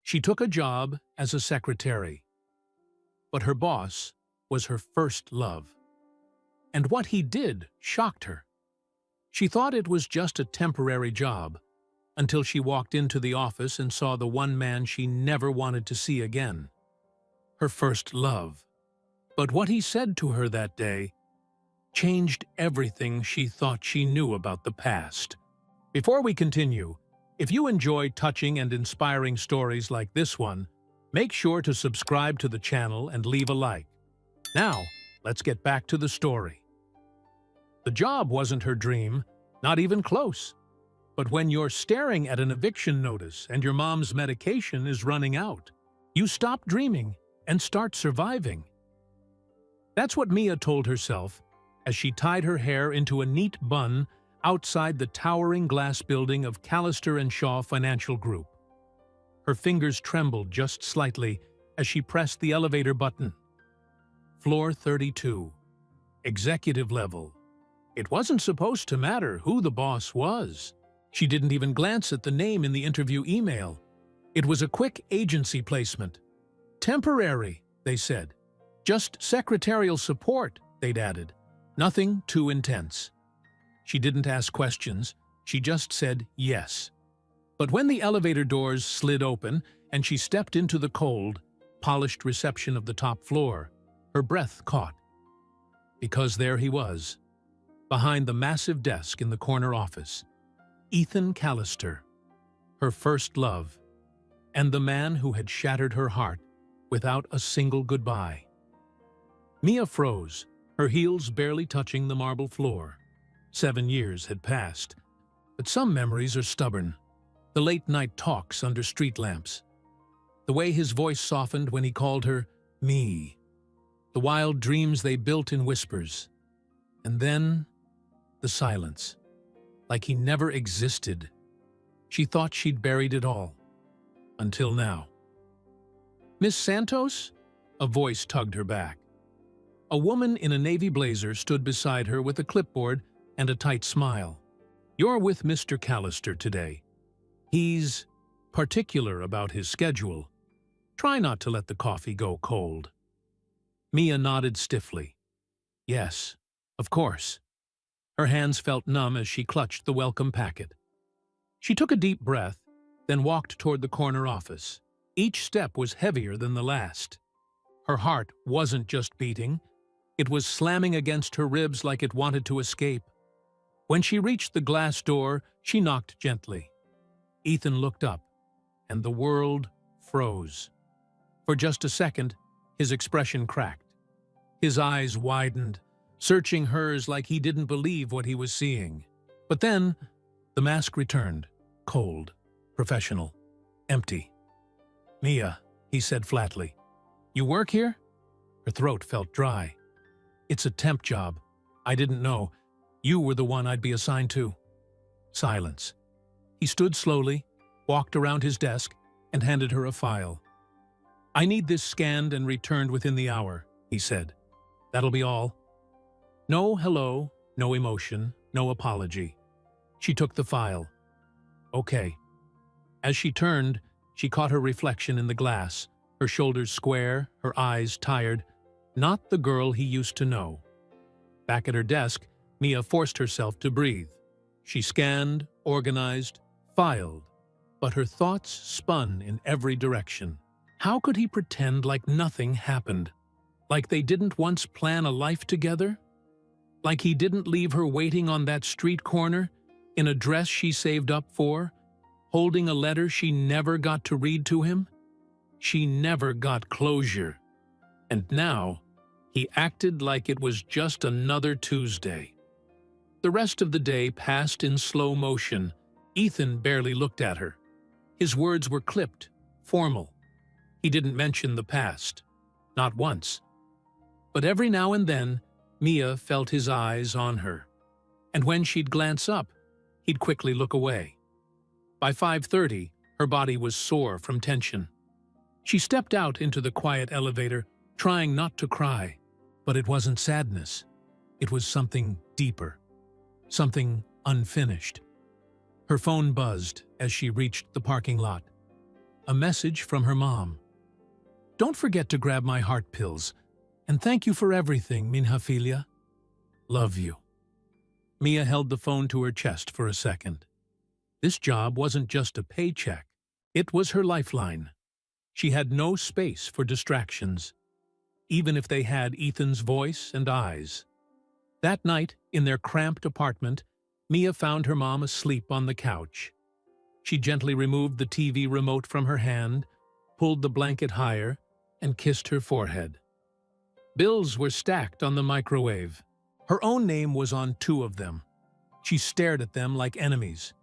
She took a job as a secretary, but her boss was her first love. And what he did shocked her. She thought it was just a temporary job, until she walked into the office and saw the one man she never wanted to see again. Her first love. But what he said to her that day changed everything she thought she knew about the past. Before we continue, if you enjoy touching and inspiring stories like this one, make sure to subscribe to the channel and leave a like. Now, let's get back to the story. The job wasn't her dream, not even close. But when you're staring at an eviction notice and your mom's medication is running out, you stop dreaming and start surviving. That's what Mia told herself as she tied her hair into a neat bun outside the towering glass building of Callister & Shaw Financial Group. Her fingers trembled just slightly as she pressed the elevator button. Floor 32. Executive level. It wasn't supposed to matter who the boss was. She didn't even glance at the name in the interview email. It was a quick agency placement. Temporary, they said. Just secretarial support, they'd added. Nothing too intense. She didn't ask questions, she just said yes. But when the elevator doors slid open and she stepped into the cold, polished reception of the top floor, her breath caught. Because there he was, behind the massive desk in the corner office. Ethan Callister, her first love, and the man who had shattered her heart without a single goodbye. Mia froze, her heels barely touching the marble floor. 7 years had passed, but some memories are stubborn. The late-night talks under street lamps. The way his voice softened when he called her me. The wild dreams they built in whispers. And then, the silence. Like he never existed. She thought she'd buried it all. Until now. Miss Santos? A voice tugged her back. A woman in a navy blazer stood beside her with a clipboard and a tight smile. You're with Mr. Callister today. He's particular about his schedule. Try not to let the coffee go cold. Mia nodded stiffly. Yes, of course. Her hands felt numb as she clutched the welcome packet. She took a deep breath, then walked toward the corner office. Each step was heavier than the last. Her heart wasn't just beating. It was slamming against her ribs like it wanted to escape. When she reached the glass door, she knocked gently. Ethan looked up, and the world froze. For just a second, his expression cracked. His eyes widened, searching hers like he didn't believe what he was seeing. But then, the mask returned, cold, professional, empty. Mia, he said flatly, you work here? Her throat felt dry. It's a temp job. I didn't know. You were the one I'd be assigned to. Silence. He stood slowly, walked around his desk, and handed her a file. I need this scanned and returned within the hour, he said. That'll be all. No hello, no emotion, no apology. She took the file. Okay. As she turned, she caught her reflection in the glass, her shoulders square, her eyes tired. Not the girl he used to know. Back at her desk, Mia forced herself to breathe. She scanned, organized, filed, but her thoughts spun in every direction. How could he pretend like nothing happened? Like they didn't once plan a life together? Like he didn't leave her waiting on that street corner, in a dress she saved up for, holding a letter she never got to read to him? She never got closure. And now, he acted like it was just another Tuesday. The rest of the day passed in slow motion. Ethan barely looked at her. His words were clipped, formal. He didn't mention the past. Not once. But every now and then, Mia felt his eyes on her. And when she'd glance up, he'd quickly look away. By 5:30, her body was sore from tension. She stepped out into the quiet elevator, trying not to cry. But it wasn't sadness. It was something deeper. Something unfinished. Her phone buzzed as she reached the parking lot. A message from her mom. "Don't forget to grab my heart pills. And thank you for everything, Minha filha. Love you." Mia held the phone to her chest for a second. This job wasn't just a paycheck. It was her lifeline. She had no space for distractions, even if they had Ethan's voice and eyes. That night, in their cramped apartment, Mia found her mom asleep on the couch. She gently removed the TV remote from her hand, pulled the blanket higher, and kissed her forehead. Bills were stacked on the microwave. Her own name was on 2 of them. She stared at them like enemies.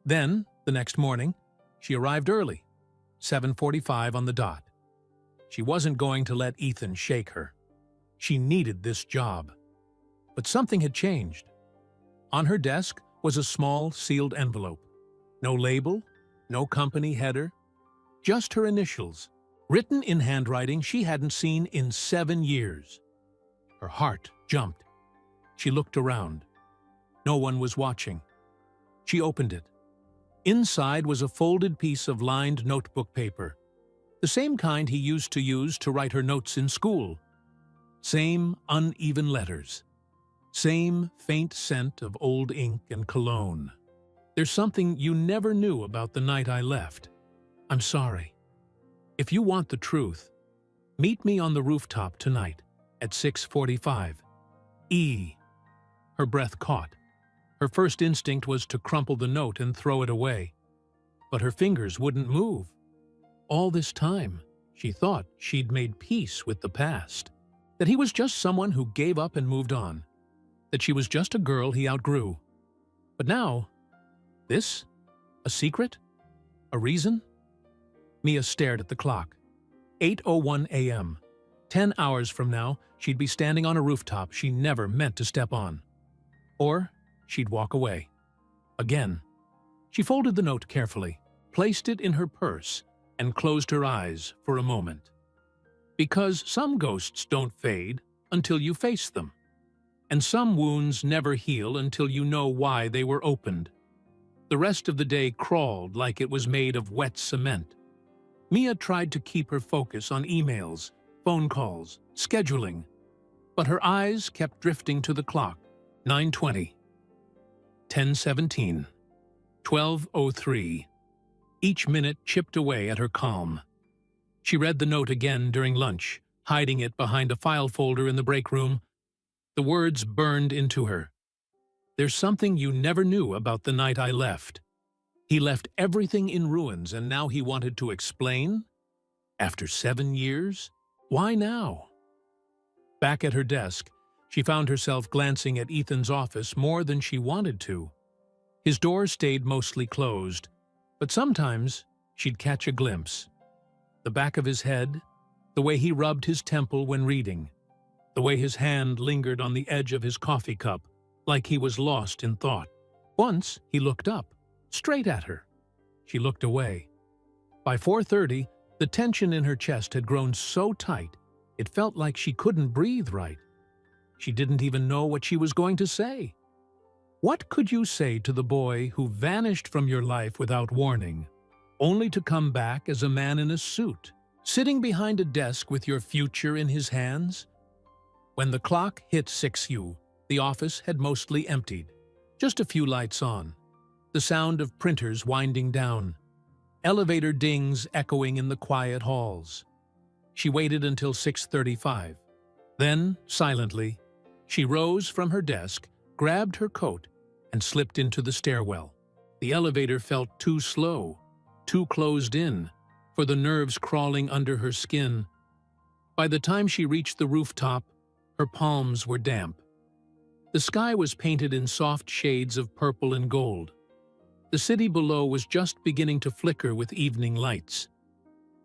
Then, the next morning, she arrived early, 7:45 on the dot. She wasn't going to let Ethan shake her. She needed this job. But something had changed. On her desk was a small, sealed envelope. No label, no company header, just her initials, written in handwriting she hadn't seen in 7 years. Her heart jumped. She looked around. No one was watching. She opened it. Inside was a folded piece of lined notebook paper, the same kind he used to use to write her notes in school. Same uneven letters. Same faint scent of old ink and cologne. "There's something you never knew about the night I left. I'm sorry. If you want the truth, meet me on the rooftop tonight at 6:45. E." Her breath caught. Her first instinct was to crumple the note and throw it away. But her fingers wouldn't move. All this time, she thought she'd made peace with the past. That he was just someone who gave up and moved on. That she was just a girl he outgrew. But now, this? A secret? A reason? Mia stared at the clock. 8:01 a.m. 10 hours from now, she'd be standing on a rooftop she never meant to step on. Or she'd walk away. Again. She folded the note carefully, placed it in her purse, and closed her eyes for a moment. Because some ghosts don't fade until you face them. And some wounds never heal until you know why they were opened. The rest of the day crawled like it was made of wet cement. Mia tried to keep her focus on emails, phone calls, scheduling, but her eyes kept drifting to the clock. 9:20, 10:17, 12:03. Each minute chipped away at her calm. She read the note again during lunch, hiding it behind a file folder in the break room. The words burned into her. "There's something you never knew about the night I left. He left everything in ruins and now he wanted to explain? After 7 years? Why now?" Back at her desk, she found herself glancing at Ethan's office more than she wanted to. His door stayed mostly closed, but sometimes she'd catch a glimpse. The back of his head, the way he rubbed his temple when reading, the way his hand lingered on the edge of his coffee cup, like he was lost in thought. Once he looked up, straight at her. She looked away. By 4:30, the tension in her chest had grown so tight, it felt like she couldn't breathe right. She didn't even know what she was going to say. What could you say to the boy who vanished from your life without warning, only to come back as a man in a suit, sitting behind a desk with your future in his hands? When the clock hit 6 the office had mostly emptied. Just a few lights on. The sound of printers winding down. Elevator dings echoing in the quiet halls. She waited until 6:35. Then, silently, she rose from her desk, grabbed her coat, and slipped into the stairwell. The elevator felt too slow, too closed in, for the nerves crawling under her skin. By the time she reached the rooftop, her palms were damp. The sky was painted in soft shades of purple and gold. The city below was just beginning to flicker with evening lights.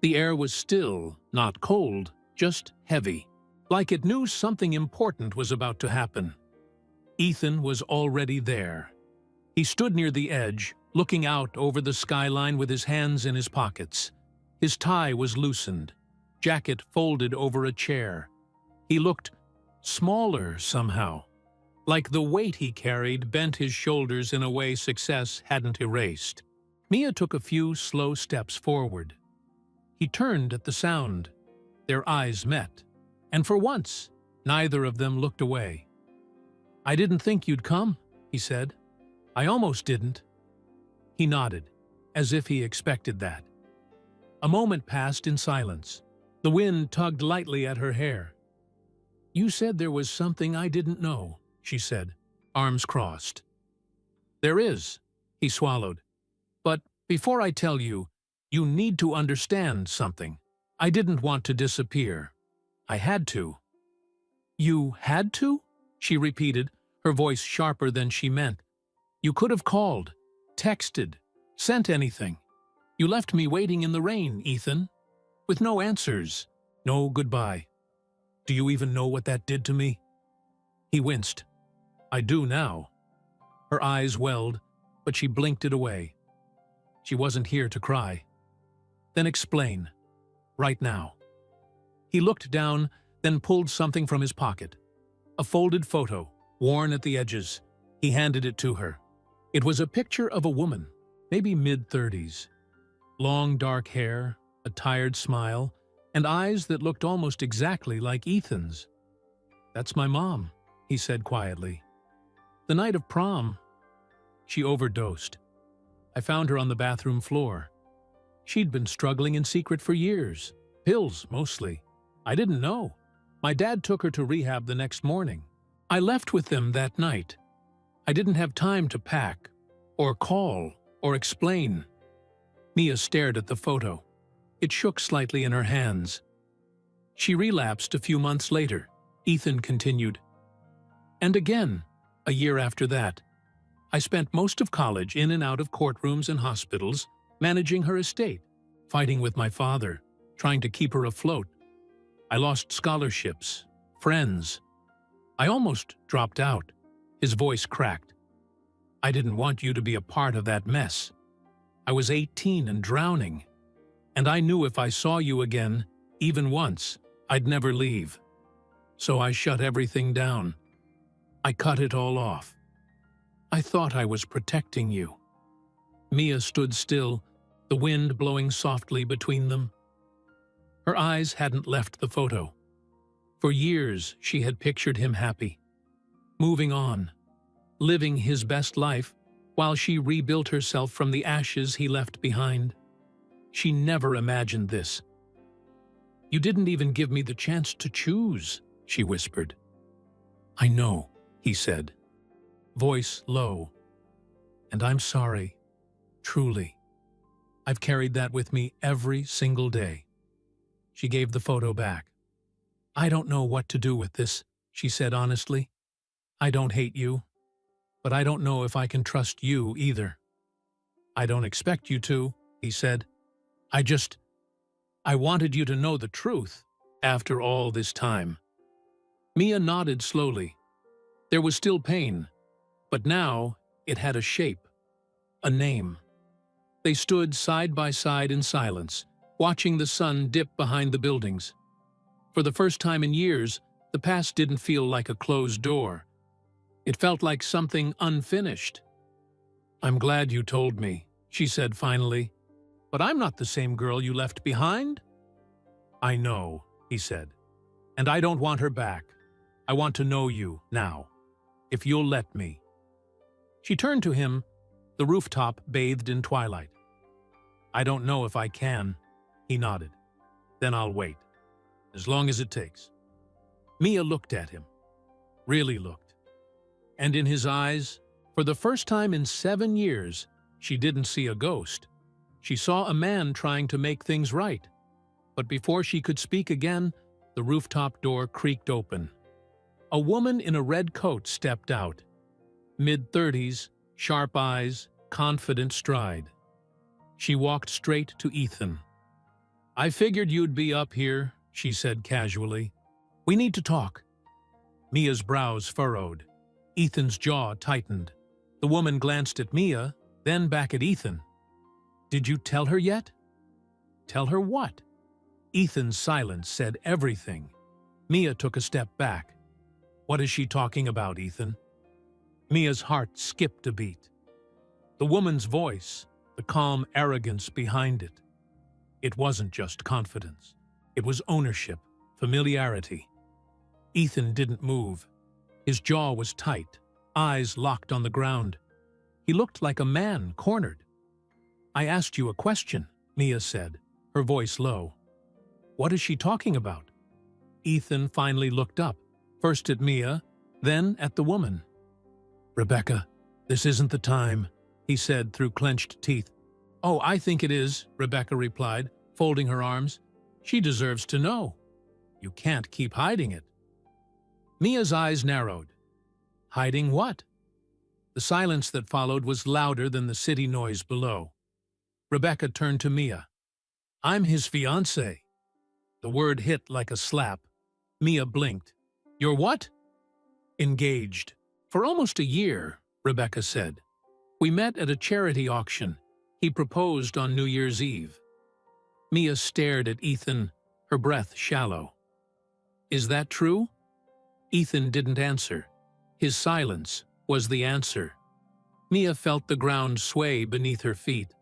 The air was still, not cold, just heavy, like it knew something important was about to happen. Ethan was already there. He stood near the edge, looking out over the skyline with his hands in his pockets. His tie was loosened, jacket folded over a chair. He looked smaller somehow, like the weight he carried bent his shoulders in a way success hadn't erased. Mia took a few slow steps forward. He turned at the sound. Their eyes met, and for once, neither of them looked away. "I didn't think you'd come," he said. "I almost didn't." He nodded, as if he expected that. A moment passed in silence. The wind tugged lightly at her hair. "You said there was something I didn't know," she said, arms crossed. "There is," he swallowed. "But before I tell you, you need to understand something. I didn't want to disappear. I had to." "You had to?" she repeated, her voice sharper than she meant. "You could have called, texted, sent anything. You left me waiting in the rain, Ethan, with no answers, no goodbye. Do you even know what that did to me?" He winced. "I do now." Her eyes welled, but she blinked it away. She wasn't here to cry. "Then explain. Right now." He looked down, then pulled something from his pocket. A folded photo, worn at the edges. He handed it to her. It was a picture of a woman, maybe mid-30s. Long dark hair, a tired smile, and eyes that looked almost exactly like Ethan's. "That's my mom," he said quietly. "The night of prom, she overdosed. I found her on the bathroom floor. She'd been struggling in secret for years. Pills, mostly. I didn't know. My dad took her to rehab the next morning. I left with them that night. I didn't have time to pack, or call, or explain." Mia stared at the photo. It shook slightly in her hands. "She relapsed a few months later," Ethan continued. "And again, a year after that. I spent most of college in and out of courtrooms and hospitals, managing her estate, fighting with my father, trying to keep her afloat. I lost scholarships, friends. I almost dropped out." His voice cracked. "I didn't want you to be a part of that mess. I was 18 and drowning, and I knew if I saw you again, even once, I'd never leave. So I shut everything down. I cut it all off. I thought I was protecting you." Mia stood still, the wind blowing softly between them. Her eyes hadn't left the photo. For years, she had pictured him happy, moving on, living his best life while she rebuilt herself from the ashes he left behind. She never imagined this. "You didn't even give me the chance to choose," she whispered. "I know," he said, voice low. "And I'm sorry, truly. I've carried that with me every single day." She gave the photo back. "I don't know what to do with this," she said honestly. "I don't hate you, but I don't know if I can trust you either." "I don't expect you to," he said. I wanted you to know the truth after all this time." Mia nodded slowly. There was still pain, but now it had a shape, a name. They stood side by side in silence, watching the sun dip behind the buildings. For the first time in years, the past didn't feel like a closed door. It felt like something unfinished. "I'm glad you told me," she said finally. "But I'm not the same girl you left behind." "I know," he said. "And I don't want her back. I want to know you now, if you'll let me." She turned to him, the rooftop bathed in twilight. "I don't know if I can," he nodded. "Then I'll wait, as long as it takes." Mia looked at him, really looked. And in his eyes, for the first time in 7 years, she didn't see a ghost. She saw a man trying to make things right. But before she could speak again, the rooftop door creaked open. A woman in a red coat stepped out. Mid-30s, sharp eyes, confident stride. She walked straight to Ethan. "I figured you'd be up here," she said casually. "We need to talk." Mia's brows furrowed. Ethan's jaw tightened. The woman glanced at Mia, then back at Ethan. "Did you tell her yet?" "Tell her what?" Ethan's silence said everything. Mia took a step back. "What is she talking about, Ethan?" Mia's heart skipped a beat. The woman's voice, the calm arrogance behind it. It wasn't just confidence. It was ownership, familiarity. Ethan didn't move. His jaw was tight, eyes locked on the ground. He looked like a man cornered. "I asked you a question," Mia said, her voice low. "What is she talking about?" Ethan finally looked up, first at Mia, then at the woman. "Rebecca, this isn't the time," he said through clenched teeth. "Oh, I think it is," Rebecca replied, folding her arms. "She deserves to know. You can't keep hiding it." Mia's eyes narrowed. Hiding what? The silence that followed was louder than the city noise below. Rebecca turned to Mia. "I'm his fiancé." The word hit like a slap. Mia blinked. "You're what?" "Engaged. For almost a year," Rebecca said. "We met at a charity auction. He proposed on New Year's Eve." Mia stared at Ethan, her breath shallow. "Is that true?" Ethan didn't answer. His silence was the answer. Mia felt the ground sway beneath her feet.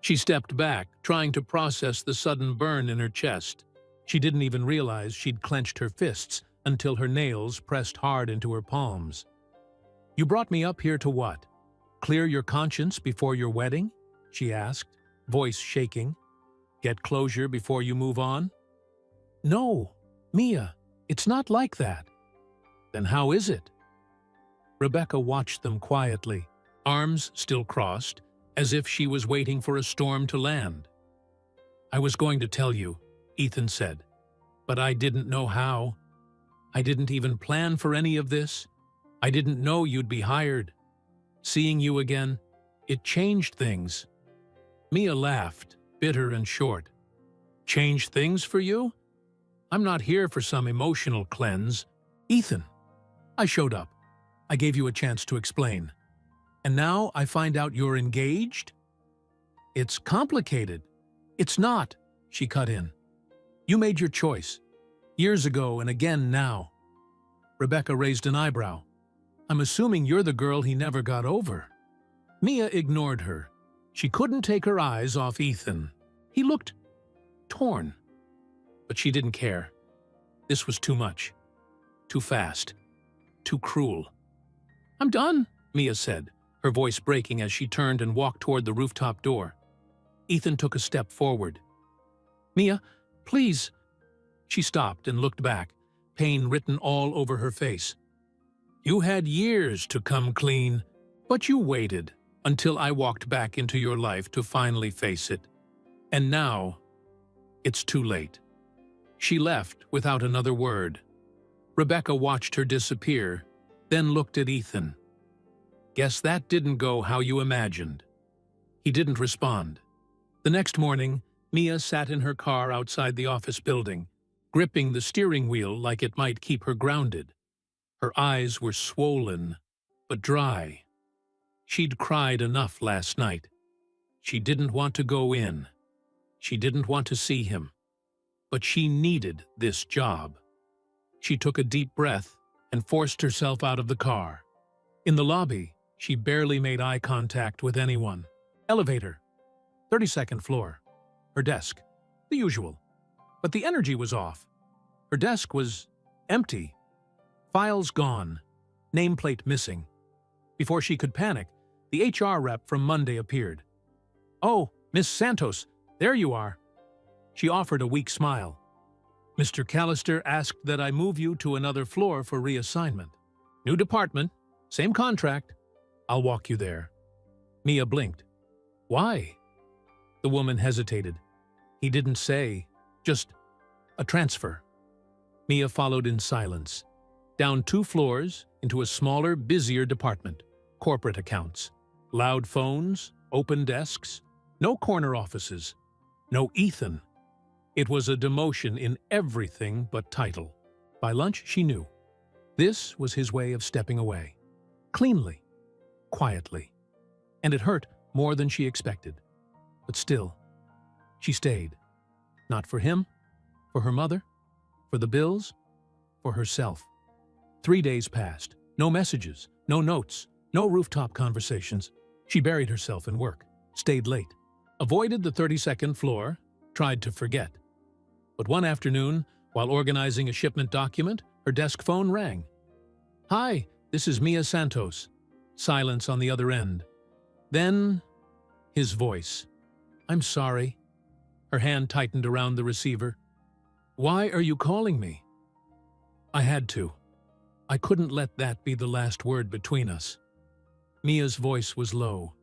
She stepped back, trying to process the sudden burn in her chest. She didn't even realize she'd clenched her fists until her nails pressed hard into her palms. "You brought me up here to what? Clear your conscience before your wedding?" she asked, voice shaking. "Get closure before you move on?" "No, Mia, it's not like that." "Then how is it?" Rebecca watched them quietly, arms still crossed, as if she was waiting for a storm to land. "I was going to tell you," Ethan said, "but I didn't know how. I didn't even plan for any of this. I didn't know you'd be hired. Seeing you again, it changed things." Mia laughed, bitter and short. "Changed things for you? I'm not here for some emotional cleanse. Ethan, I showed up. I gave you a chance to explain. And now I find out you're engaged? It's complicated." "It's not," she cut in. "You made your choice. Years ago and again now." Rebecca raised an eyebrow. "I'm assuming you're the girl he never got over." Mia ignored her. She couldn't take her eyes off Ethan. He looked torn. But she didn't care. This was too much. Too fast. Too cruel. "I'm done," Mia said, her voice breaking as she turned and walked toward the rooftop door. Ethan took a step forward. "Mia, please." She stopped and looked back, pain written all over her face. "You had years to come clean, but you waited until I walked back into your life to finally face it. And now, it's too late." She left without another word. Rebecca watched her disappear, then looked at Ethan. "Guess that didn't go how you imagined." He didn't respond. The next morning, Mia sat in her car outside the office building, gripping the steering wheel like it might keep her grounded. Her eyes were swollen, but dry. She'd cried enough last night. She didn't want to go in. She didn't want to see him. But she needed this job. She took a deep breath and forced herself out of the car. In the lobby, she barely made eye contact with anyone. Elevator. 32nd floor. Her desk. The usual. But the energy was off. Her desk was empty. Files gone. Nameplate missing. Before she could panic, the HR rep from Monday appeared. "Oh, Miss Santos, there you are." She offered a weak smile. "Mr. Callister asked that I move you to another floor for reassignment. New department, same contract. I'll walk you there." Mia blinked. "Why?" The woman hesitated. "He didn't say. Just a transfer." Mia followed in silence. Down 2 floors, into a smaller, busier department. Corporate accounts. Loud phones, open desks. No corner offices. No Ethan. It was a demotion in everything but title. By lunch, she knew. This was his way of stepping away. Cleanly. Quietly. And it hurt more than she expected. But still, she stayed. Not for him, for her mother, for the bills, for herself. 3 days passed. No messages, no notes, no rooftop conversations. She buried herself in work, stayed late, avoided the 32nd floor, tried to forget. But one afternoon, while organizing a shipment document, her desk phone rang. "Hi, this is Mia Santos." Silence on the other end. Then, his voice. "I'm sorry." Her hand tightened around the receiver. "Why are you calling me?" "I had to. I couldn't let that be the last word between us." Mia's voice was low.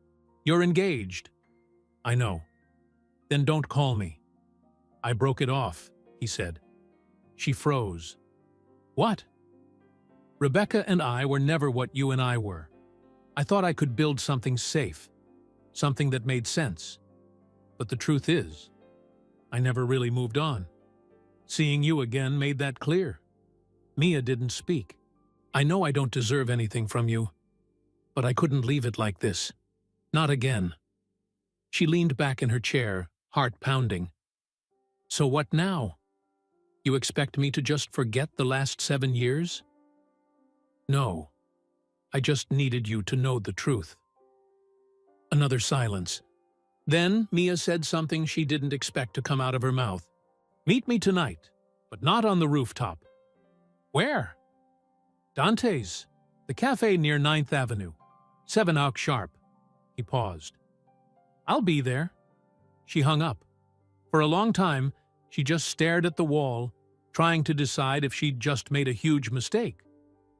"You're engaged." "I know." "Then don't call me." "I broke it off," he said. She froze. "What?" "Rebecca and I were never what you and I were. I thought I could build something safe, something that made sense. But the truth is, I never really moved on. Seeing you again made that clear." Mia didn't speak. "I know I don't deserve anything from you, but I couldn't leave it like this. Not again." She leaned back in her chair, heart pounding. "So what now? You expect me to just forget the last 7 years?" "No. I just needed you to know the truth." Another silence. Then Mia said something she didn't expect to come out of her mouth. "Meet me tonight, but not on the rooftop." "Where?" "Dante's, the cafe near 9th Avenue, 7 o'clock sharp." He paused. "I'll be there." She hung up. For a long time, she just stared at the wall, trying to decide if she'd just made a huge mistake,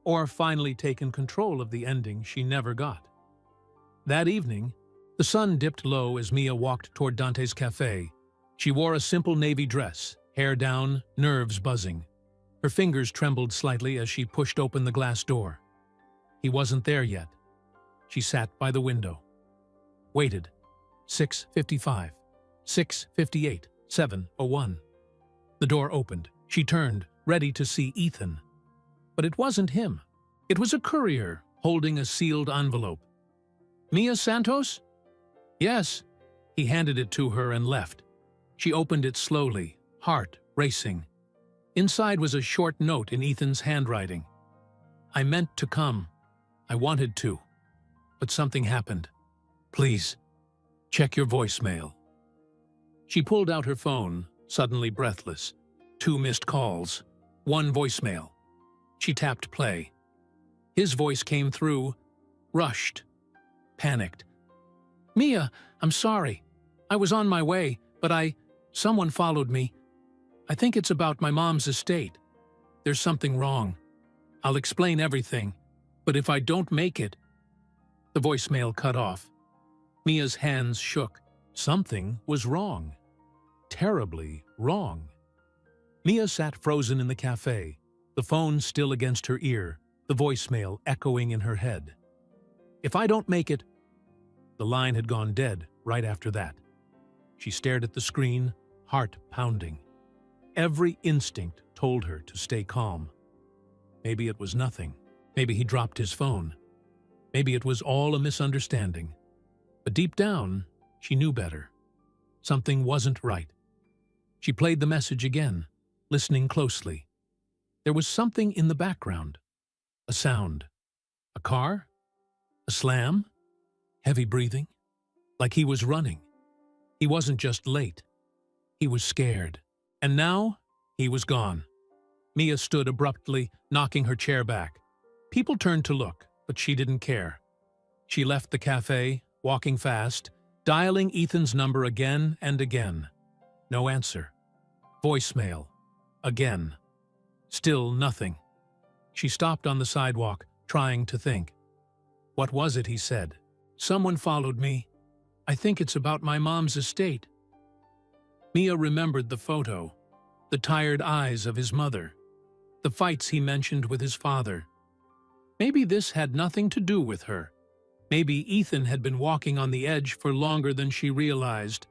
or finally taken control of the ending she never got. That evening, the sun dipped low as Mia walked toward Dante's cafe. She wore a simple navy dress, hair down, nerves buzzing. Her fingers trembled slightly as she pushed open the glass door. He wasn't there yet. She sat by the window. Waited. 6:55, 6:58, 7:01. The door opened. She turned, ready to see Ethan. But it wasn't him. It was a courier holding a sealed envelope. "Mia Santos?" "Yes." He handed it to her and left. She opened it slowly, heart racing. Inside was a short note in Ethan's handwriting. "I meant to come. I wanted to. But something happened. Please, check your voicemail." She pulled out her phone, suddenly breathless. 2 missed calls, 1 voicemail. She tapped play. His voice came through, rushed, panicked. "Mia, I'm sorry. I was on my way, but someone followed me. I think it's about my mom's estate. There's something wrong. I'll explain everything, but if I don't make it..." The voicemail cut off. Mia's hands shook. Something was wrong. Terribly wrong. Mia sat frozen in the cafe, the phone still against her ear, the voicemail echoing in her head. "If I don't make it..." The line had gone dead right after that. She stared at the screen, heart pounding. Every instinct told her to stay calm. Maybe it was nothing. Maybe he dropped his phone. Maybe it was all a misunderstanding. But deep down, she knew better. Something wasn't right. She played the message again, listening closely. There was something in the background. A sound. A car? A slam? Heavy breathing? Like he was running. He wasn't just late. He was scared. And now, he was gone. Mia stood abruptly, knocking her chair back. People turned to look, but she didn't care. She left the cafe, walking fast, dialing Ethan's number again and again. No answer. Voicemail. Again. Still nothing. She stopped on the sidewalk, trying to think. "What was it?" he said. "Someone followed me. I think it's about my mom's estate." Mia remembered the photo, the tired eyes of his mother, the fights he mentioned with his father. Maybe this had nothing to do with her. Maybe Ethan had been walking on the edge for longer than she realized.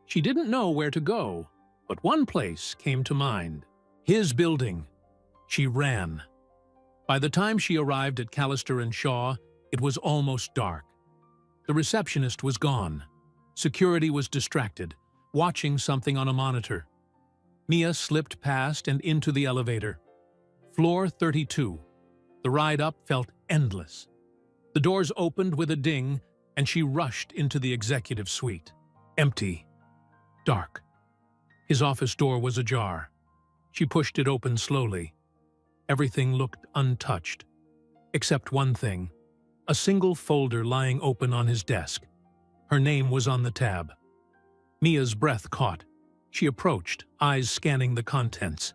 She didn't know where to go, but one place came to mind. His building. She ran. By the time she arrived at Callister and Shaw, it was almost dark. The receptionist was gone. Security was distracted, watching something on a monitor. Mia slipped past and into the elevator. Floor 32. The ride up felt endless. The doors opened with a ding, and she rushed into the executive suite. Empty. Dark. His office door was ajar. She pushed it open slowly. Everything looked untouched, except one thing, a single folder lying open on his desk. Her name was on the tab. Mia's breath caught. She approached, eyes scanning the contents.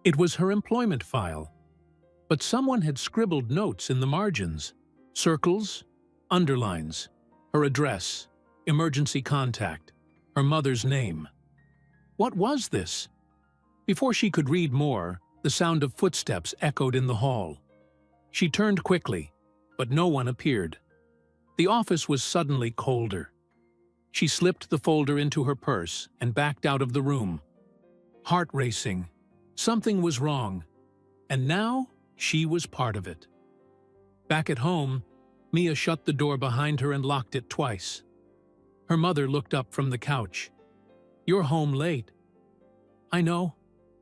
It was her employment file, but someone had scribbled notes in the margins, circles, underlines, her address, emergency contact, her mother's name. What was this? Before she could read more, the sound of footsteps echoed in the hall. She turned quickly, but no one appeared. The office was suddenly colder. She slipped the folder into her purse and backed out of the room. Heart racing. Something was wrong, and now she was part of it. Back at home, Mia shut the door behind her and locked it twice. Her mother looked up from the couch. "You're home late." "I know,"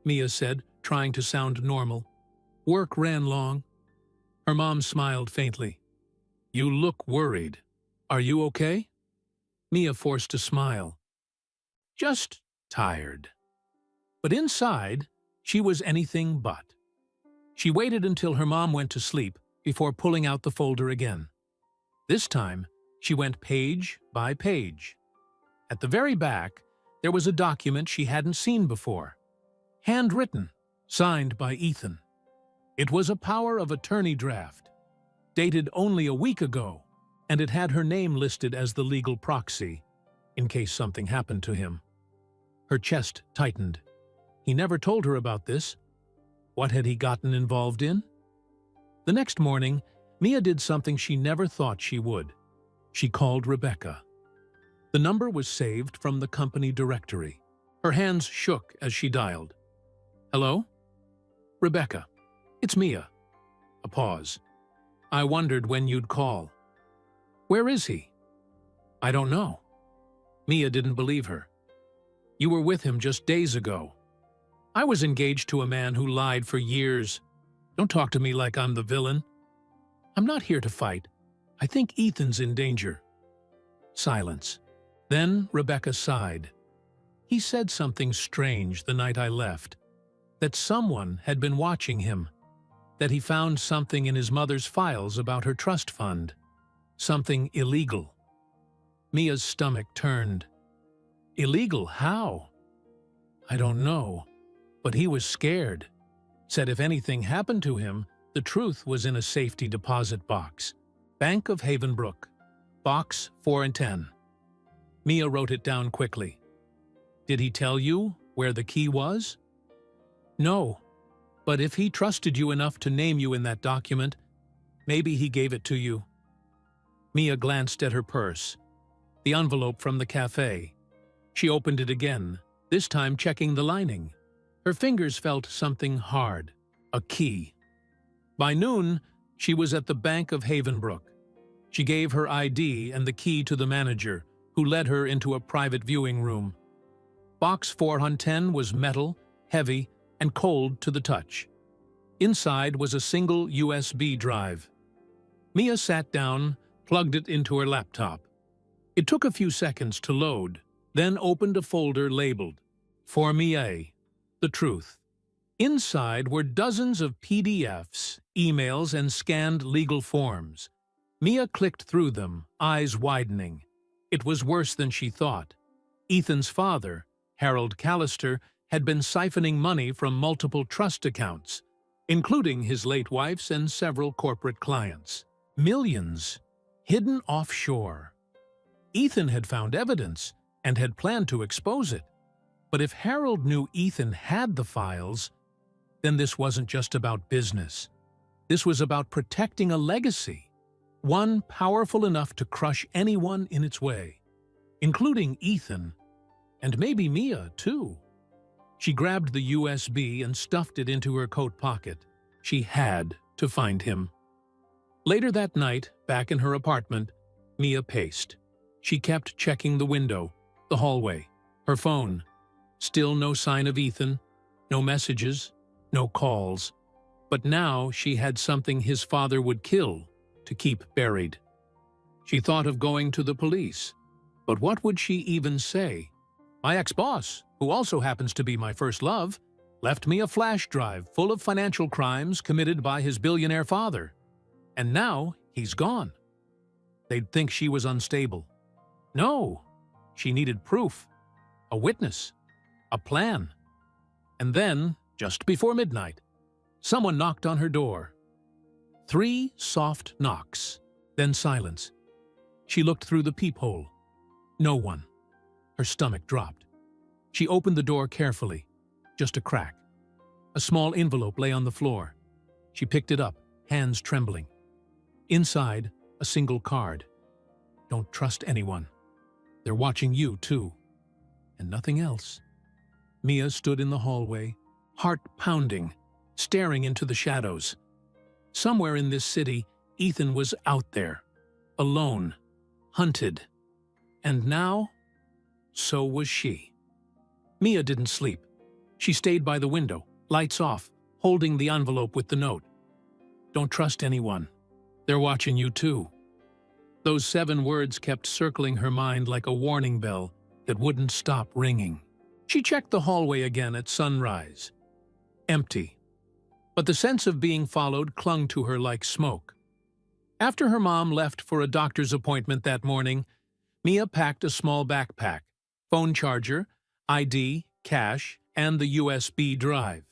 Mia said, trying to sound normal. "Work ran long." Her mom smiled faintly. "You look worried. Are you okay?" Mia forced a smile. "Just tired." But inside, she was anything but. She waited until her mom went to sleep before pulling out the folder again. This time, she went page by page. At the very back, there was a document she hadn't seen before. Handwritten, signed by Ethan. It was a power of attorney draft, dated only a week ago, and it had her name listed as the legal proxy, in case something happened to him. Her chest tightened. He never told her about this. What had he gotten involved in? The next morning, Mia did something she never thought she would. She called Rebecca. The number was saved from the company directory. Her hands shook as she dialed. "Hello? Rebecca, it's Mia." A pause. "I wondered when you'd call." "Where is he?" "I don't know." Mia didn't believe her. "You were with him just days ago." "I was engaged to a man who lied for years. Don't talk to me like I'm the villain." "I'm not here to fight. I think Ethan's in danger." Silence. Then Rebecca sighed. "He said something strange the night I left. That someone had been watching him. That he found something in his mother's files about her trust fund. Something illegal." Mia's stomach turned. "Illegal how?" "I don't know. But he was scared. Said if anything happened to him, the truth was in a safety deposit box. Bank of Havenbrook. Box 410. Mia wrote it down quickly. "Did he tell you where the key was?" "No. But if he trusted you enough to name you in that document, maybe he gave it to you." Mia glanced at her purse. The envelope from the cafe. She opened it again, this time checking the lining. Her fingers felt something hard. A key. By noon, she was at the Bank of Havenbrook. She gave her ID and the key to the manager, who led her into a private viewing room. Box 410 was metal, heavy, and cold to the touch. Inside was a single USB drive. Mia sat down, plugged it into her laptop. It took a few seconds to load, then opened a folder labeled, "For Mia, the Truth." Inside were dozens of PDFs, emails, and scanned legal forms. Mia clicked through them, eyes widening. It was worse than she thought. Ethan's father, Harold Callister, had been siphoning money from multiple trust accounts, including his late wife's and several corporate clients. Millions, hidden offshore. Ethan had found evidence and had planned to expose it. But if Harold knew Ethan had the files, then this wasn't just about business. This was about protecting a legacy, one powerful enough to crush anyone in its way, including Ethan, and maybe Mia, too. She grabbed the USB and stuffed it into her coat pocket. She had to find him. Later that night, back in her apartment, Mia paced. She kept checking the window, the hallway, her phone. Still no sign of Ethan, no messages, no calls. But now she had something his father would kill to keep buried. She thought of going to the police. But what would she even say? My ex-boss, who also happens to be my first love, left me a flash drive full of financial crimes committed by his billionaire father. And now he's gone. They'd think she was unstable. No, she needed proof, a witness, a plan. And then, just before midnight, someone knocked on her door. 3 soft knocks, then silence. She looked through the peephole. No one. Her stomach dropped. She opened the door carefully. Just a crack. A small envelope lay on the floor. She picked it up, hands trembling. Inside, a single card. Don't trust anyone. They're watching you, too. And nothing else. Mia stood in the hallway, heart pounding, staring into the shadows. Somewhere in this city, Ethan was out there, alone, hunted. And now, so was she. Mia didn't sleep. She stayed by the window, lights off, holding the envelope with the note. Don't trust anyone. They're watching you too. Those 7 words kept circling her mind like a warning bell that wouldn't stop ringing. She checked the hallway again at sunrise. Empty. But the sense of being followed clung to her like smoke. After her mom left for a doctor's appointment that morning, Mia packed a small backpack, phone charger, ID, cash, and the USB drive.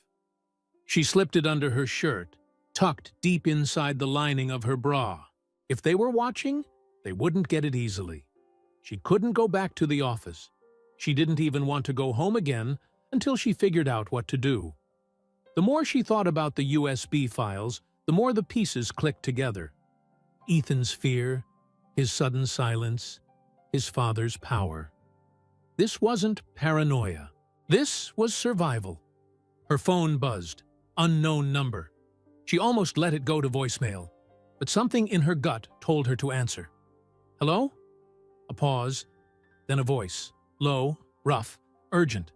She slipped it under her shirt, tucked deep inside the lining of her bra. If they were watching, they wouldn't get it easily. She couldn't go back to the office. She didn't even want to go home again until she figured out what to do. The more she thought about the USB files, the more the pieces clicked together. Ethan's fear, his sudden silence, his father's power. This wasn't paranoia. This was survival. Her phone buzzed. Unknown number. She almost let it go to voicemail, but something in her gut told her to answer. Hello? A pause, then a voice. Low, rough, urgent.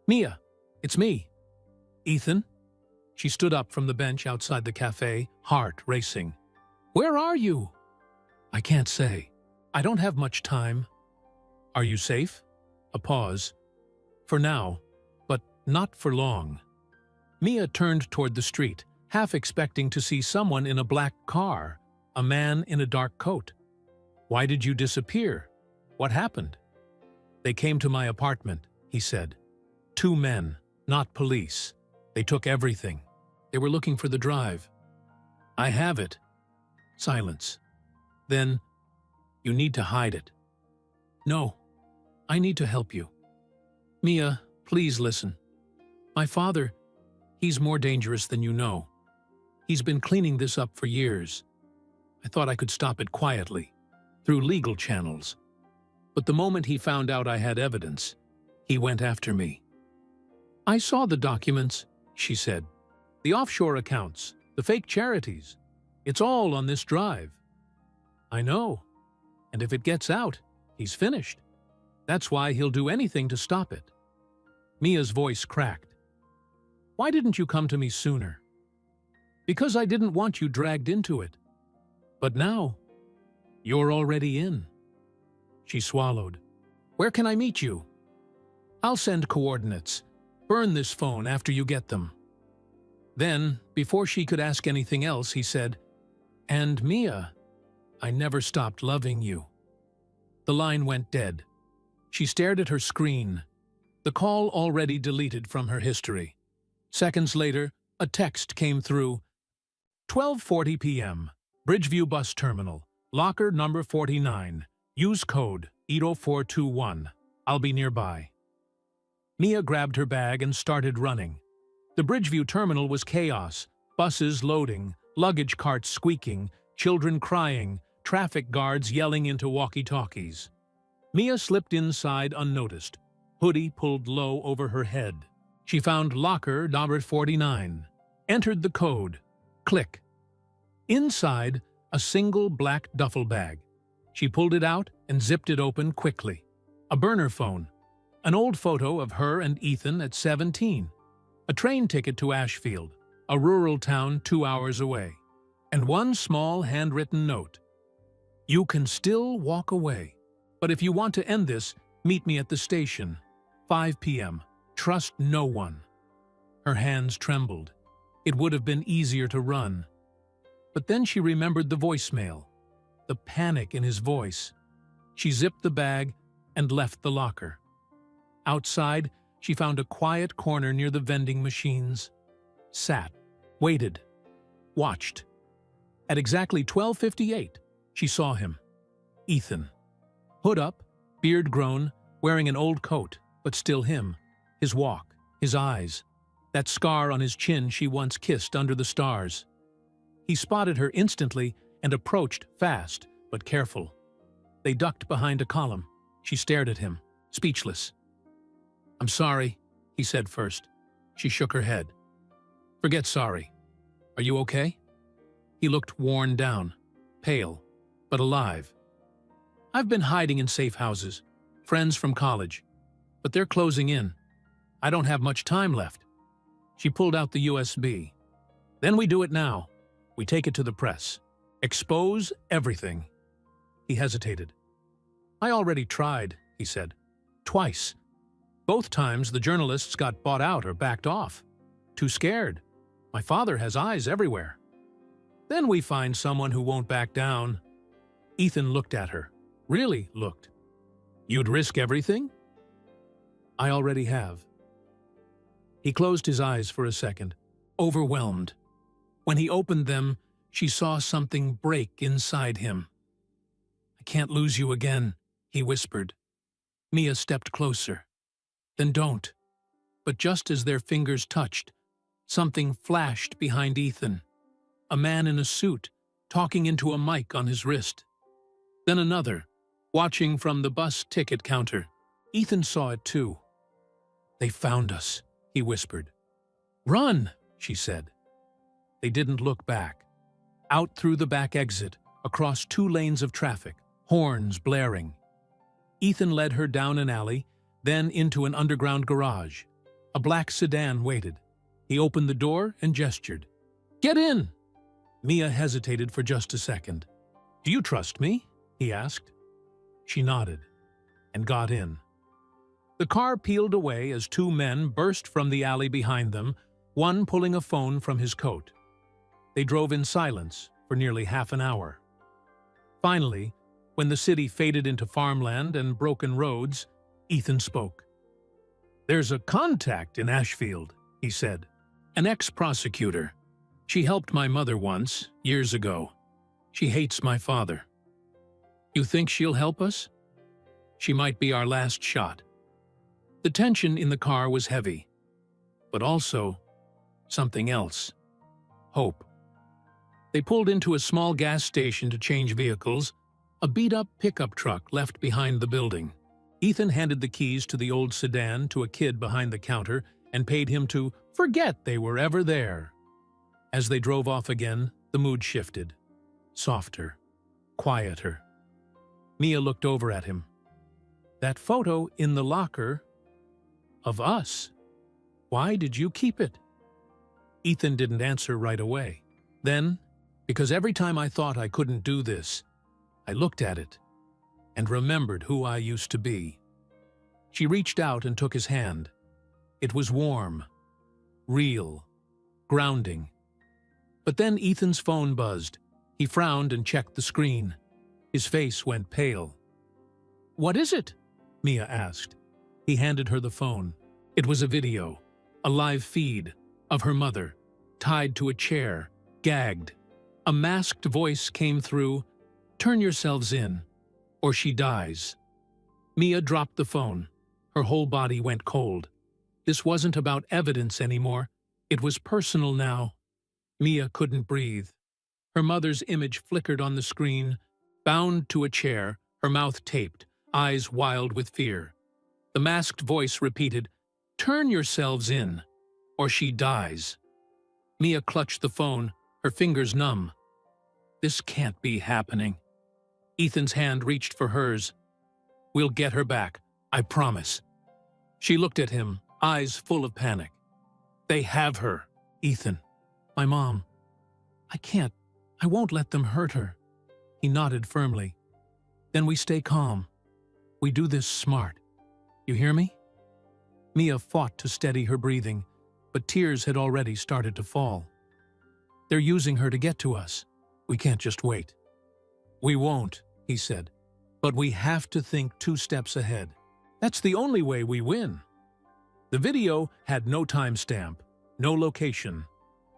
Mia, it's me. Ethan? She stood up from the bench outside the cafe, heart racing. Where are you? I can't say. I don't have much time. Are you safe? A pause. For now, but not for long. Mia turned toward the street, half expecting to see someone in a black car, a man in a dark coat. Why did you disappear? What happened? They came to my apartment, he said. 2 men, not police. They took everything. They were looking for the drive. I have it. Silence. Then, you need to hide it. No, I need to help you. Mia, please listen. My father, he's more dangerous than you know. He's been cleaning this up for years. I thought I could stop it quietly, through legal channels. But the moment he found out I had evidence, he went after me. I saw the documents, she said. The offshore accounts, the fake charities. It's all on this drive. I know. And if it gets out, he's finished. That's why he'll do anything to stop it. Mia's voice cracked. Why didn't you come to me sooner? Because I didn't want you dragged into it. But now, you're already in. She swallowed. Where can I meet you? I'll send coordinates. Burn this phone after you get them. Then, before she could ask anything else, he said, And Mia, I never stopped loving you. The line went dead. She stared at her screen, the call already deleted from her history. Seconds later, a text came through. 12:40 p.m. Bridgeview Bus Terminal, locker number 49. Use code 80421. I'll be nearby. Mia grabbed her bag and started running. The Bridgeview terminal was chaos. Buses loading, luggage carts squeaking, children crying, traffic guards yelling into walkie-talkies. Mia slipped inside unnoticed, hoodie pulled low over her head. She found locker number 49. Entered the code. Click. Inside, a single black duffel bag. She pulled it out and zipped it open quickly. A burner phone. An old photo of her and Ethan at 17. A train ticket to Ashfield, a rural town 2 hours away. And one small handwritten note. You can still walk away, but if you want to end this, meet me at the station. 5 p.m. Trust no one. Her hands trembled. It would have been easier to run. But then she remembered the voicemail, the panic in his voice. She zipped the bag and left the locker. Outside, she found a quiet corner near the vending machines. Sat, waited, watched. At exactly 12:58, she saw him. Ethan. Hood up, beard grown, wearing an old coat, but still him. His walk, his eyes, that scar on his chin she once kissed under the stars. He spotted her instantly and approached fast but careful. They ducked behind a column. She stared at him, speechless. "I'm sorry," he said first. She shook her head. "Forget sorry. Are you okay?" He looked worn down, pale, but alive. "I've been hiding in safe houses, friends from college, but they're closing in. I don't have much time left." She pulled out the USB. "Then we do it now. We take it to the press. Expose everything." He hesitated. "I already tried," he said. "Twice. Both times the journalists got bought out or backed off. Too scared. My father has eyes everywhere." "Then we find someone who won't back down." Ethan looked at her. Really looked. "You'd risk everything?" "I already have." He closed his eyes for a second, overwhelmed. When he opened them, she saw something break inside him. "I can't lose you again," he whispered. Mia stepped closer. "Then don't." But just as their fingers touched, something flashed behind Ethan. A man in a suit, talking into a mic on his wrist. Then another, watching from the bus ticket counter. Ethan saw it too. "They found us," he whispered. "Run," she said. They didn't look back. Out through the back exit, across 2 lanes of traffic, horns blaring. Ethan led her down an alley, then into an underground garage. A black sedan waited. He opened the door and gestured. "Get in!" Mia hesitated for just a second. "Do you trust me?" he asked. She nodded and got in. The car peeled away as 2 men burst from the alley behind them, one pulling a phone from his coat. They drove in silence for nearly half an hour. Finally, when the city faded into farmland and broken roads, Ethan spoke. "There's a contact in Ashfield," he said. "An ex-prosecutor. She helped my mother once, years ago. She hates my father. You think she'll help us? She might be our last shot." The tension in the car was heavy, but also something else. Hope. They pulled into a small gas station to change vehicles. A beat-up pickup truck left behind the building. Ethan handed the keys to the old sedan to a kid behind the counter and paid him to forget they were ever there. As they drove off again, the mood shifted. Softer. Quieter. Mia looked over at him. "That photo in the locker of us. Why did you keep it?" Ethan didn't answer right away. Then, because every time I thought I couldn't do this, I looked at it and remembered who I used to be. She reached out and took his hand. It was warm, real, grounding. But then Ethan's phone buzzed. He frowned and checked the screen. His face went pale. "What is it?" Mia asked. He handed her the phone. It was a video, a live feed, of her mother, tied to a chair, gagged. A masked voice came through, "Turn yourselves in, or she dies." Mia dropped the phone. Her whole body went cold. This wasn't about evidence anymore. It was personal now. Mia couldn't breathe. Her mother's image flickered on the screen, bound to a chair, her mouth taped, eyes wild with fear. The masked voice repeated, "Turn yourselves in, or she dies." Mia clutched the phone, her fingers numb. This can't be happening. Ethan's hand reached for hers. "We'll get her back, I promise." She looked at him, eyes full of panic. "They have her, Ethan." "My mom. I won't let them hurt her." He nodded firmly. "Then we stay calm. We do this smart. You hear me?" Mia fought to steady her breathing, but tears had already started to fall. They're using her to get to us. We can't just wait. We won't, he said, but we have to think 2 steps ahead. That's the only way we win. The video had no timestamp, no location,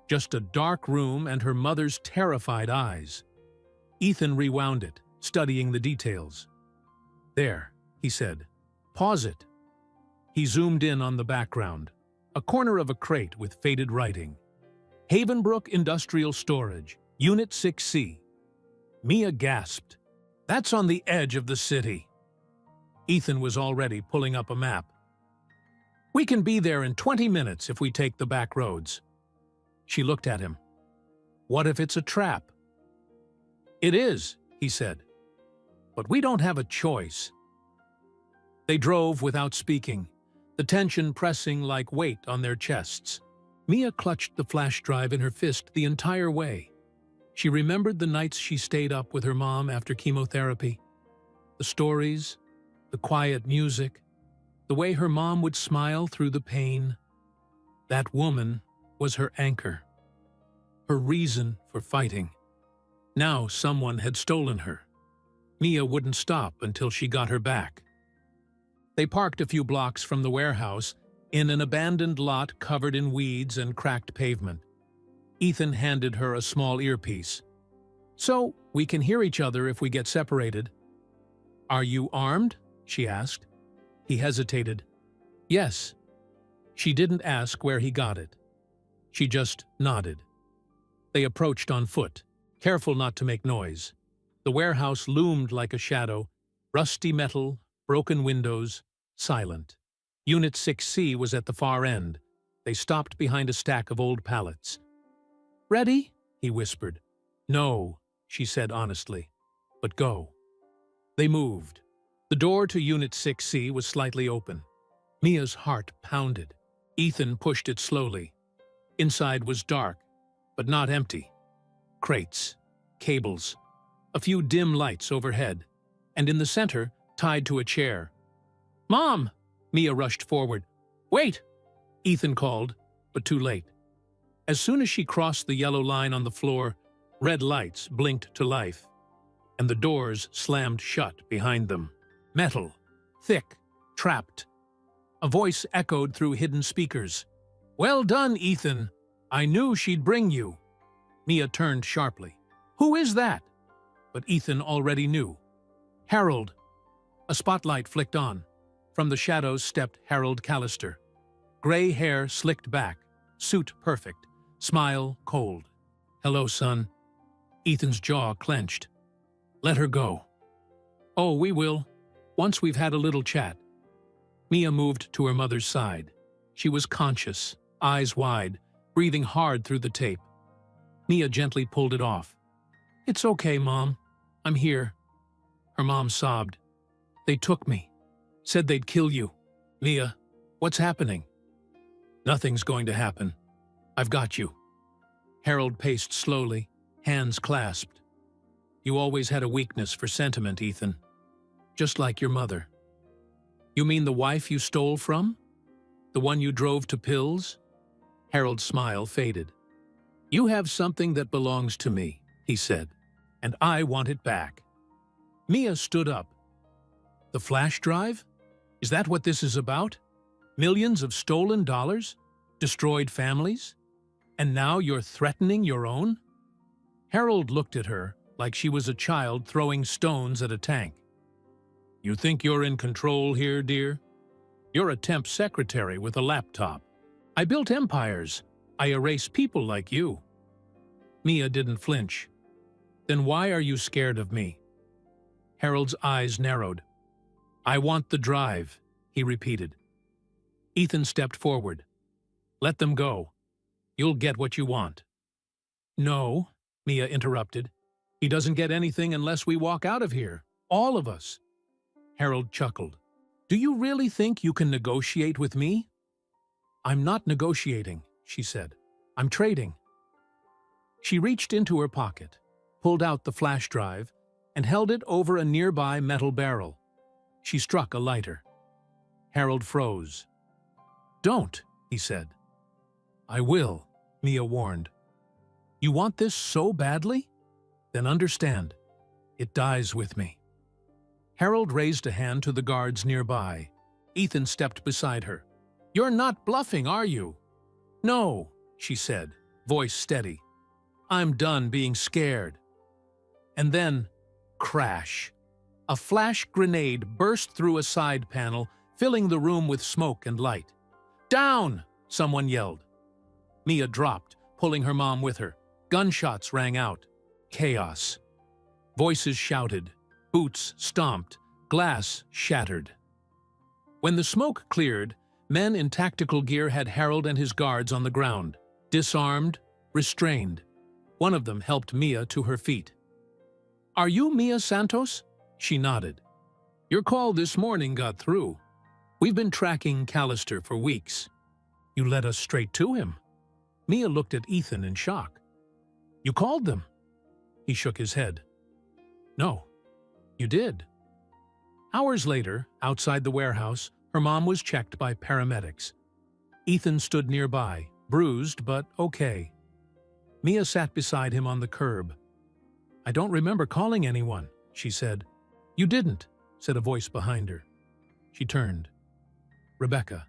just a dark room and her mother's terrified eyes. Ethan rewound it, studying the details. There, he said. Pause it. He zoomed in on the background, a corner of a crate with faded writing. Havenbrook Industrial Storage, Unit 6C. Mia gasped. That's on the edge of the city. Ethan was already pulling up a map. We can be there in 20 minutes if we take the back roads. She looked at him. What if it's a trap? It is, he said. But we don't have a choice. They drove without speaking, the tension pressing like weight on their chests. Mia clutched the flash drive in her fist the entire way. She remembered the nights she stayed up with her mom after chemotherapy. The stories, the quiet music, the way her mom would smile through the pain. That woman was her anchor, her reason for fighting. Now someone had stolen her. Mia wouldn't stop until she got her back. They parked a few blocks from the warehouse in an abandoned lot covered in weeds and cracked pavement. Ethan handed her a small earpiece. So, we can hear each other if we get separated. Are you armed? She asked. He hesitated. Yes. She didn't ask where he got it. She just nodded. They approached on foot, careful not to make noise. The warehouse loomed like a shadow, rusty metal, broken windows, silent. Unit 6C was at the far end. They stopped behind a stack of old pallets. Ready? He whispered. No, she said honestly. But go. They moved. The door to Unit 6C was slightly open. Mia's heart pounded. Ethan pushed it slowly. Inside was dark, but not empty. Crates, cables, a few dim lights overhead, and in the center, tied to a chair. Mom! Mia rushed forward. Wait! Ethan called, but too late. As soon as she crossed the yellow line on the floor, red lights blinked to life, and the doors slammed shut behind them. Metal, thick, trapped. A voice echoed through hidden speakers. Well done, Ethan. I knew she'd bring you. Mia turned sharply. Who is that? But Ethan already knew. Harold. A spotlight flicked on. From the shadows stepped Harold Callister. Gray hair slicked back, suit perfect, smile cold. Hello, son. Ethan's jaw clenched. Let her go. Oh, we will, once we've had a little chat. Mia moved to her mother's side. She was conscious, eyes wide, breathing hard through the tape. Mia gently pulled it off. It's okay, Mom. I'm here. Her mom sobbed. They took me. Said they'd kill you. Mia, what's happening? Nothing's going to happen. I've got you. Harold paced slowly, hands clasped. You always had a weakness for sentiment, Ethan. Just like your mother. You mean the wife you stole from? The one you drove to pills? Harold's smile faded. You have something that belongs to me, he said, and I want it back. Mia stood up. The flash drive? Is that what this is about? Millions of stolen dollars? Destroyed families? And now you're threatening your own? Harold looked at her like she was a child throwing stones at a tank. You think you're in control here, dear? You're a temp secretary with a laptop. I built empires. I erase people like you. Mia didn't flinch. Then why are you scared of me? Harold's eyes narrowed. I want the drive, he repeated. Ethan stepped forward. Let them go. You'll get what you want. No, Mia interrupted. He doesn't get anything unless we walk out of here. All of us. Harold chuckled. Do you really think you can negotiate with me? I'm not negotiating, she said. I'm trading. She reached into her pocket, pulled out the flash drive, and held it over a nearby metal barrel. She struck a lighter. Harold froze. Don't, he said. I will, Mia warned. You want this so badly? Then understand, it dies with me. Harold raised a hand to the guards nearby. Ethan stepped beside her. You're not bluffing, are you? No, she said, voice steady. I'm done being scared. And then, crash. A flash grenade burst through a side panel, filling the room with smoke and light. Down! Someone yelled. Mia dropped, pulling her mom with her. Gunshots rang out. Chaos. Voices shouted. Boots stomped. Glass shattered. When the smoke cleared, men in tactical gear had Harold and his guards on the ground, disarmed, restrained. One of them helped Mia to her feet. Are you Mia Santos? She nodded. Your call this morning got through. We've been tracking Callister for weeks. You led us straight to him. Mia looked at Ethan in shock. You called them? He shook his head. No, you did. Hours later, outside the warehouse, her mom was checked by paramedics. Ethan stood nearby, bruised but okay. Mia sat beside him on the curb. I don't remember calling anyone, she said. You didn't, said a voice behind her. She turned. Rebecca,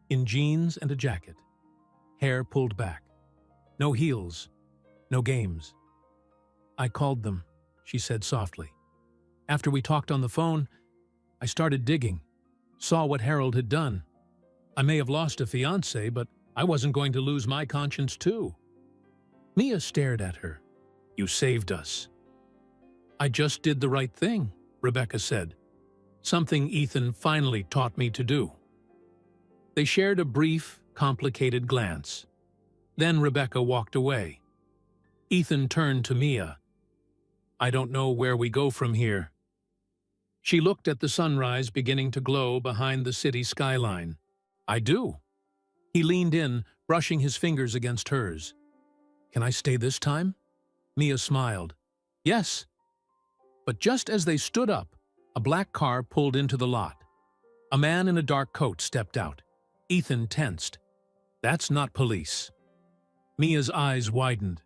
in jeans and a jacket. Hair pulled back. No heels, no games. I called them, she said softly. After we talked on the phone, I started digging, saw what Harold had done. I may have lost a fiancé, but I wasn't going to lose my conscience too. Mia stared at her. You saved us. I just did the right thing, Rebecca said. Something Ethan finally taught me to do. They shared a brief, complicated glance. Then Rebecca walked away. Ethan turned to Mia. I don't know where we go from here. She looked at the sunrise beginning to glow behind the city skyline. I do. He leaned in, brushing his fingers against hers. Can I stay this time? Mia smiled. Yes. But just as they stood up, a black car pulled into the lot. A man in a dark coat stepped out. Ethan tensed. That's not police. Mia's eyes widened.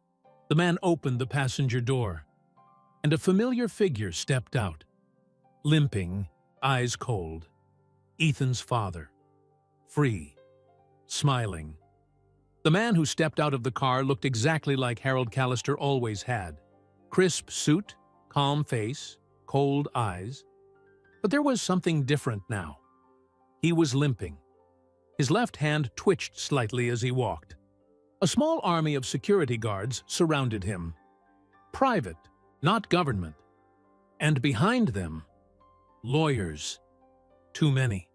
The man opened the passenger door, and a familiar figure stepped out. Limping, eyes cold. Ethan's father. Free. Smiling. The man who stepped out of the car looked exactly like Harold Callister always had. Crisp suit, calm face, cold eyes. But there was something different now. He was limping. His left hand twitched slightly as he walked. A small army of security guards surrounded him. Private, not government. And behind them, lawyers. Too many.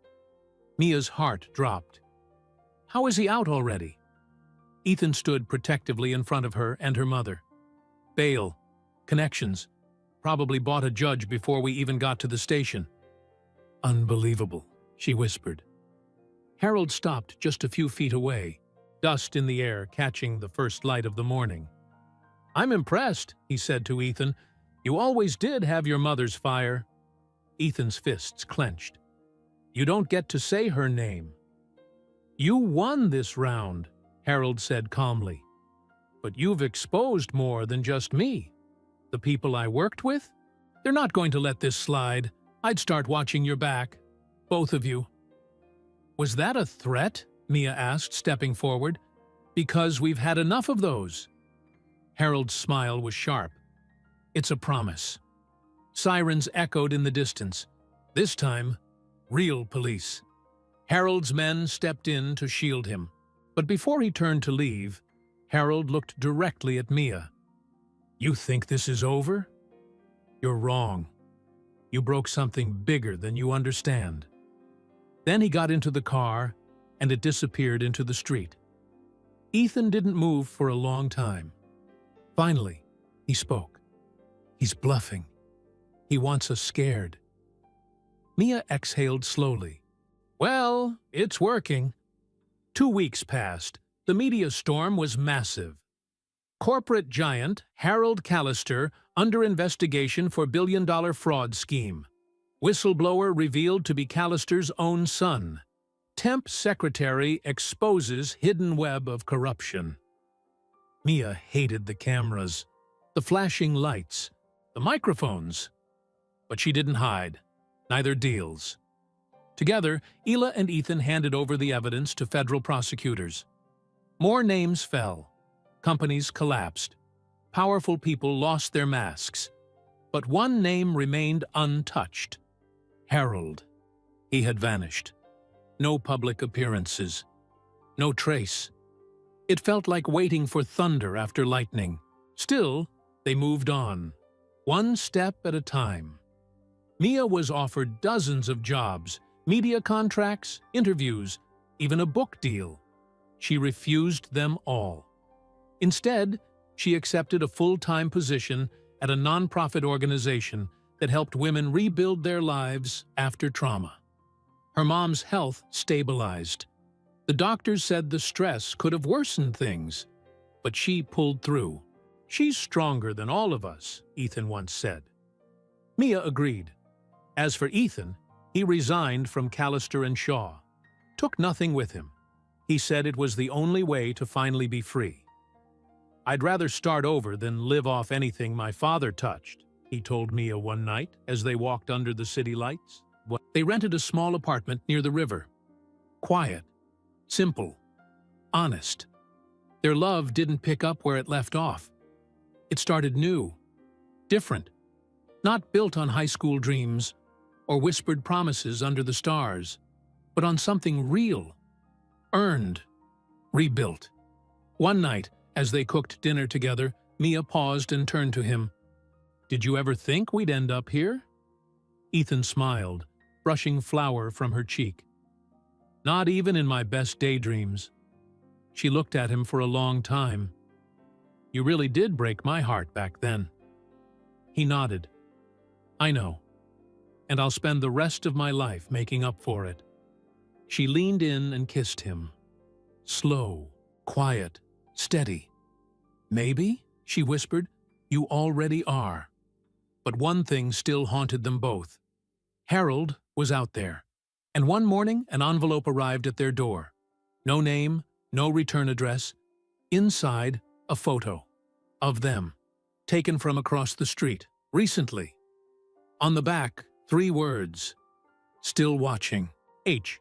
Mia's heart dropped. How is he out already? Ethan stood protectively in front of her and her mother. Bail. Connections. Probably bought a judge before we even got to the station. Unbelievable, she whispered. Harold stopped just a few feet away, dust in the air catching the first light of the morning. I'm impressed, he said to Ethan. You always did have your mother's fire. Ethan's fists clenched. You don't get to say her name. You won this round, Harold said calmly. But you've exposed more than just me. The people I worked with? They're not going to let this slide. I'd start watching your back. Both of you. Was that a threat? Mia asked, stepping forward. Because we've had enough of those. Harold's smile was sharp. It's a promise. Sirens echoed in the distance. This time, real police. Harold's men stepped in to shield him. But before he turned to leave, Harold looked directly at Mia. You think this is over? You're wrong. You broke something bigger than you understand. Then he got into the car, and it disappeared into the street. Ethan didn't move for a long time. Finally, he spoke. He's bluffing. He wants us scared. Mia exhaled slowly. Well, it's working. 2 weeks passed. The media storm was massive. Corporate giant Harold Callister under investigation for billion-dollar fraud scheme. Whistleblower revealed to be Callister's own son. Temp secretary exposes hidden web of corruption. Mia hated the cameras, the flashing lights, the microphones. But she didn't hide, neither deals. Together, Hila and Ethan handed over the evidence to federal prosecutors. More names fell. Companies collapsed. Powerful people lost their masks. But one name remained untouched. Harold. He had vanished. No public appearances. No trace. It felt like waiting for thunder after lightning. Still, they moved on, one step at a time. Mia was offered dozens of jobs, media contracts, interviews, even a book deal. She refused them all. Instead, she accepted a full-time position at a nonprofit organization that helped women rebuild their lives after trauma. Her mom's health stabilized. The doctors said the stress could have worsened things, but she pulled through. "She's stronger than all of us," Ethan once said. Mia agreed. As for Ethan, he resigned from Callister and Shaw. Took nothing with him. He said it was the only way to finally be free. "I'd rather start over than live off anything my father touched," he told Mia one night as they walked under the city lights. They rented a small apartment near the river. Quiet, simple, honest. Their love didn't pick up where it left off. It started new, different, not built on high school dreams or whispered promises under the stars, but on something real, earned, rebuilt. One night, as they cooked dinner together, Mia paused and turned to him. "Did you ever think we'd end up here?" Ethan smiled, brushing flour from her cheek. "Not even in my best daydreams." She looked at him for a long time. "You really did break my heart back then." He nodded. "I know. And I'll spend the rest of my life making up for it." She leaned in and kissed him. Slow, quiet, steady. "Maybe," she whispered, "you already are." But one thing still haunted them both. Harold was out there, and one morning an envelope arrived at their door. No name, no return address. Inside, a photo of them, taken from across the street, recently. On the back, 3 words, "Still watching, H."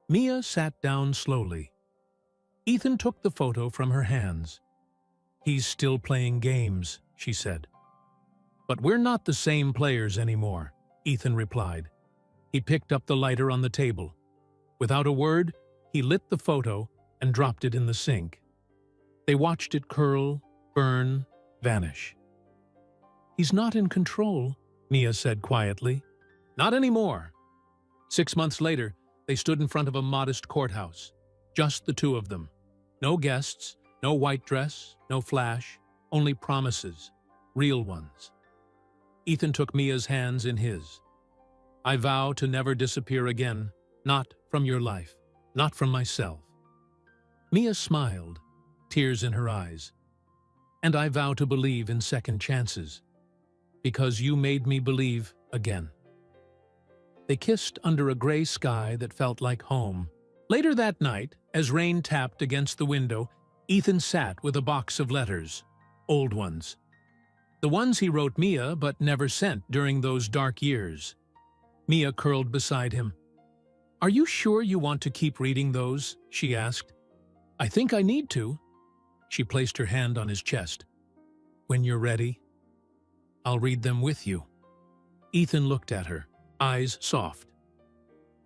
Mia sat down slowly. Ethan took the photo from her hands. "He's still playing games," she said. "But we're not the same players anymore," Ethan replied. He picked up the lighter on the table. Without a word, he lit the photo and dropped it in the sink. They watched it curl, burn, vanish. "He's not in control," Mia said quietly. "Not anymore." 6 months later, they stood in front of a modest courthouse. Just the two of them. No guests, no white dress, no flash, only promises, real ones. Ethan took Mia's hands in his. "I vow to never disappear again, not from your life, not from myself." Mia smiled, tears in her eyes. "And I vow to believe in second chances, because you made me believe again." They kissed under a gray sky that felt like home. Later that night, as rain tapped against the window, Ethan sat with a box of letters, old ones. The ones he wrote Mia but never sent during those dark years. Mia curled beside him. "Are you sure you want to keep reading those?" she asked. "I think I need to." She placed her hand on his chest. "When you're ready, I'll read them with you." Ethan looked at her, eyes soft.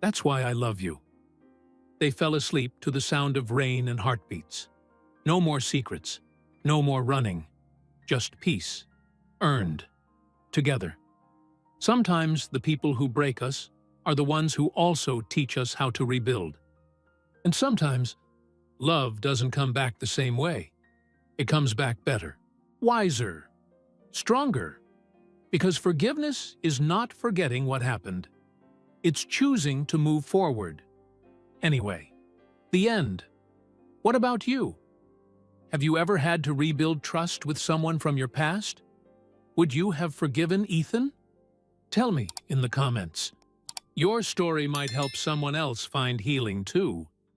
"That's why I love you." They fell asleep to the sound of rain and heartbeats. No more secrets, no more running, just peace, earned, together. Sometimes the people who break us are the ones who also teach us how to rebuild. And sometimes love doesn't come back the same way. It comes back better, wiser, stronger. Because forgiveness is not forgetting what happened. It's choosing to move forward. Anyway, the end. What about you? Have you ever had to rebuild trust with someone from your past? Would you have forgiven Ethan? Tell me in the comments. Your story might help someone else find healing too.